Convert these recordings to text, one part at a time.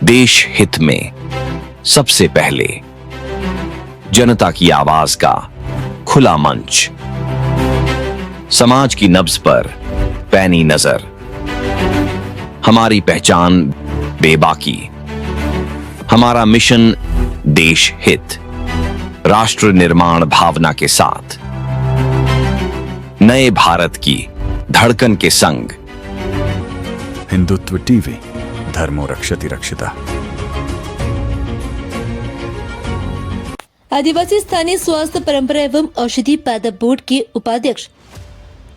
देश हित में सबसे पहले जनता की आवाज का खुला मंच, समाज की नब्ज पर पैनी नजर, हमारी पहचान बेबाकी, हमारा मिशन देश हित, राष्ट्र निर्माण भावना के साथ नए भारत की धड़कन के संग। हिंदुत्व टीवी, धर्मो रक्षति रक्षिता। आदिवासी स्थानीय स्वास्थ्य परंपरा एवं औषधि पादप बोर्ड के उपाध्यक्ष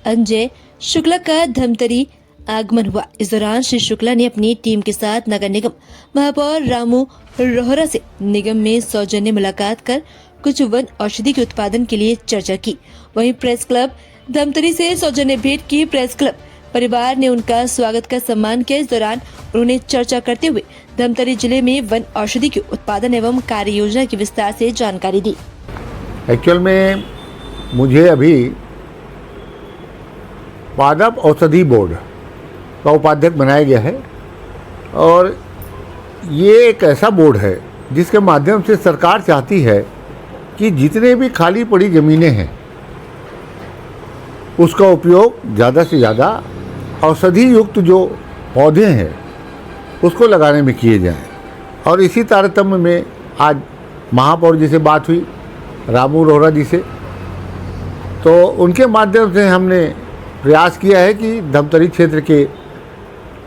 अंजय शुक्ला का धमतरी आगमन हुआ। इस दौरान श्री शुक्ला ने अपनी टीम के साथ नगर निगम महापौर रामू रोहरा से निगम में सौजन्य मुलाकात कर कुछ वन औषधि के उत्पादन के लिए चर्चा की। वहीं प्रेस क्लब धमतरी से सौजन्य भेंट की। प्रेस क्लब परिवार ने उनका स्वागत का सम्मान किया। इस दौरान उन्होंने चर्चा करते हुए धमतरी जिले में वन औषधि के उत्पादन एवं कार्य योजना की विस्तार से जानकारी दी। एक्चुअल में मुझे अभी पादप औषधि बोर्ड का उपाध्यक्ष बनाया गया है और ये एक ऐसा बोर्ड है जिसके माध्यम से सरकार चाहती है कि जितने भी खाली पड़ी ज़मीनें हैं उसका उपयोग ज़्यादा से ज़्यादा औषधि युक्त जो पौधे हैं उसको लगाने में किए जाएं। और इसी तारतम्य में आज महापौर जी से बात हुई, रामू रोहरा जी से, तो उनके माध्यम से हमने प्रयास किया है कि धमतरी क्षेत्र के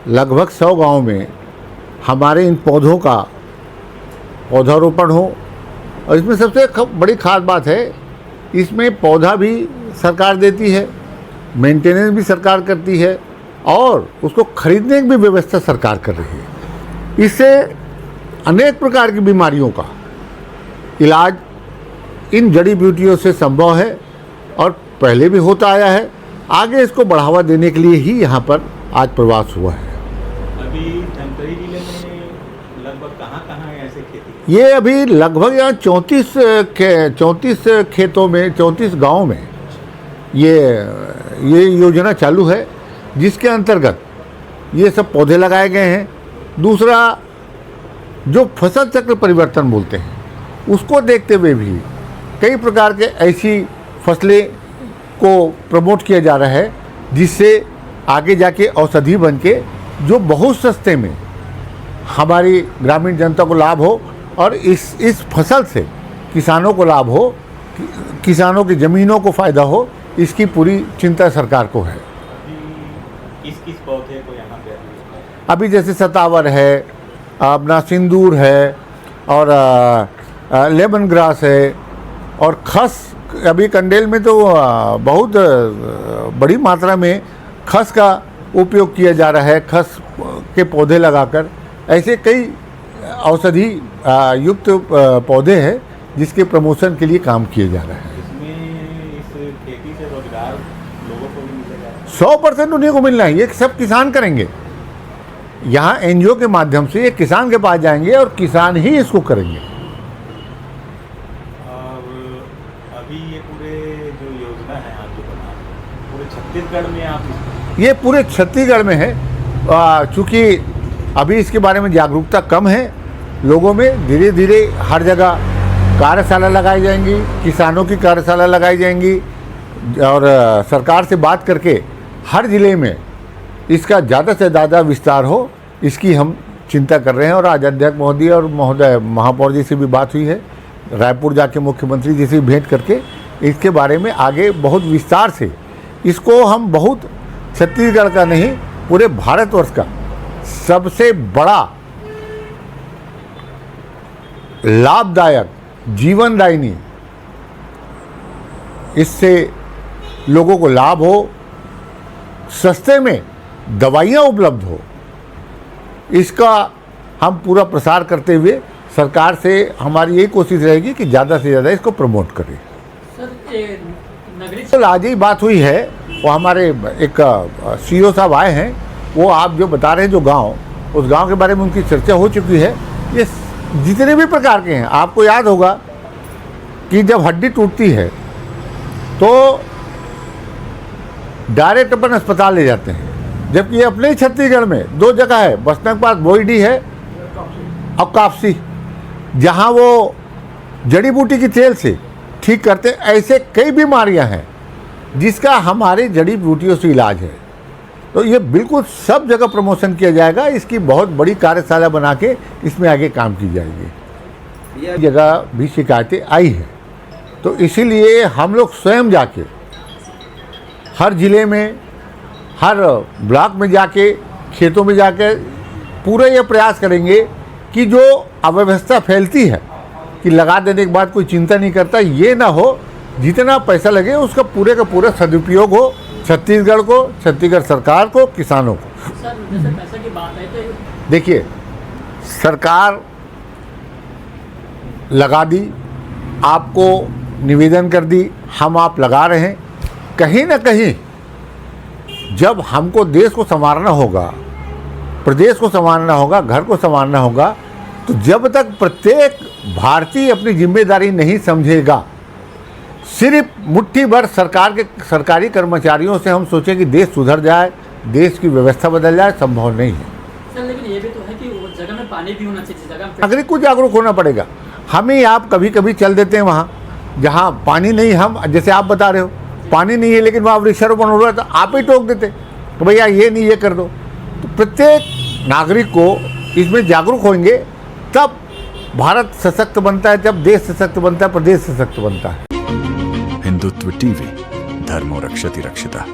लगभग 100 गांव में हमारे इन पौधों का पौधारोपण हो। और इसमें सबसे बड़ी खास बात है, इसमें पौधा भी सरकार देती है, मेंटेनेंस भी सरकार करती है और उसको खरीदने की भी व्यवस्था सरकार कर रही है। इससे अनेक प्रकार की बीमारियों का इलाज इन जड़ी बूटियों से संभव है और पहले भी होता आया है। आगे इसको बढ़ावा देने के लिए ही यहाँ पर आज प्रवास हुआ है। अभी धमतरी जिले में लगभग कहाँ ऐसे खेती? ये अभी लगभग यहाँ 34 खेतों में, 34 गाँव में ये योजना चालू है, जिसके अंतर्गत ये सब पौधे लगाए गए हैं। दूसरा, जो फसल चक्र परिवर्तन बोलते हैं उसको देखते हुए भी कई प्रकार के ऐसी फसलें को प्रमोट किया जा रहा है जिससे आगे जाके औषधि बन के जो बहुत सस्ते में हमारी ग्रामीण जनता को लाभ हो और इस फसल से किसानों को लाभ हो, किसानों की ज़मीनों को फ़ायदा हो, इसकी पूरी चिंता सरकार को है। किस पौधे को यहाँ पे अभी जैसे सतावर है, अपना सिंदूर है और लेमन ग्रास है और खस। अभी कंडेल में तो बहुत बड़ी मात्रा में खस का उपयोग किया जा रहा है, खस के पौधे लगाकर। ऐसे कई औषधि युक्त पौधे हैं जिसके प्रमोशन के लिए काम किए जा रहे हैं। इसमें इस खेती से रोजगार लोगों को भी मिलेगा? 100% उन्हीं को मिलना है। ये सब किसान करेंगे। यहाँ एनजीओ के माध्यम से ये किसान के पास जाएंगे और किसान ही इसको करेंगे। और अभी ये पूरे जो योजना है आप जो बना पूरे छत्तीसगढ़ में आप ये पूरे छत्तीसगढ़ में है। चूँकि अभी इसके बारे में जागरूकता कम है लोगों में, धीरे धीरे हर जगह कार्यशाला लगाई जाएंगी, किसानों की कार्यशाला लगाई जाएंगी और सरकार से बात करके हर ज़िले में इसका ज़्यादा से ज़्यादा विस्तार हो, इसकी हम चिंता कर रहे हैं। और आज अध्यक्ष महोदय और महोदय महापौर जी से भी बात हुई है, रायपुर जाके मुख्यमंत्री जी से भेंट करके इसके बारे में आगे बहुत विस्तार से इसको हम बहुत छत्तीसगढ़ का नहीं पूरे भारतवर्ष का सबसे बड़ा लाभदायक जीवनदायिनी, इससे लोगों को लाभ हो, सस्ते में दवाइयाँ उपलब्ध हो, इसका हम पूरा प्रसार करते हुए सरकार से हमारी यही कोशिश रहेगी कि ज़्यादा से ज़्यादा इसको प्रमोट करें। सर, आज ही बात हुई है, वो हमारे एक सीईओ साहब आए हैं, वो आप जो बता रहे हैं जो गांव, उस गांव के बारे में उनकी चर्चा हो चुकी है। ये जितने भी प्रकार के हैं, आपको याद होगा कि जब हड्डी टूटती है तो डायरेक्ट अपन अस्पताल ले जाते हैं, जबकि ये अपने ही छत्तीसगढ़ में 2 जगह है, बसना के पास बोईडी है और कापसी, जहाँ वो जड़ी बूटी की तेल से ठीक करते, ऐसे कई बीमारियां हैं जिसका हमारे जड़ी बूटियों से इलाज है। तो ये बिल्कुल सब जगह प्रमोशन किया जाएगा, इसकी बहुत बड़ी कार्यशाला बना के इसमें आगे काम की जाएगी। यह जगह भी शिकायतें आई है, तो इसीलिए हम लोग स्वयं जाके हर ज़िले में, हर ब्लॉक में जाके, खेतों में जाके पूरा ये प्रयास करेंगे कि जो अव्यवस्था फैलती है कि लगा देने के बाद कोई चिंता नहीं करता, ये ना हो। जितना पैसा लगे उसका पूरे का पूरा सदुपयोग हो छत्तीसगढ़ को, छत्तीसगढ़ सरकार को, किसानों को। सर जैसे पैसे की बात है तो देखिए, सरकार लगा दी, आपको निवेदन कर दी, हम आप लगा रहे हैं। कहीं ना कहीं जब हमको देश को संवारना होगा, प्रदेश को संवारना होगा, घर को संवारना होगा, तो जब तक प्रत्येक भारतीय अपनी जिम्मेदारी नहीं समझेगा, सिर्फ मुट्ठी भर सरकारी कर्मचारियों से हम सोचें कि देश सुधर जाए, देश की व्यवस्था बदल जाए, संभव नहीं है। सर लेकिन ये भी तो है कि उस जगह में पानी भी होना चाहिए, जिस जगह में नागरिक को जागरूक होना पड़ेगा। हमें आप कभी कभी चल देते हैं वहाँ जहाँ पानी नहीं, हम जैसे आप बता रहे हो पानी नहीं है लेकिन वहाँ वृक्षारोपण हो रहा है, तो आप ही टोक देते तो भैया ये नहीं, ये कर दो। तो प्रत्येक नागरिक को इसमें जागरूक होंगे, तब भारत सशक्त बनता है, जब देश सशक्त बनता है, प्रदेश सशक्त बनता है। हिंदुत्व टीवी, धर्मो रक्षति रक्षिता।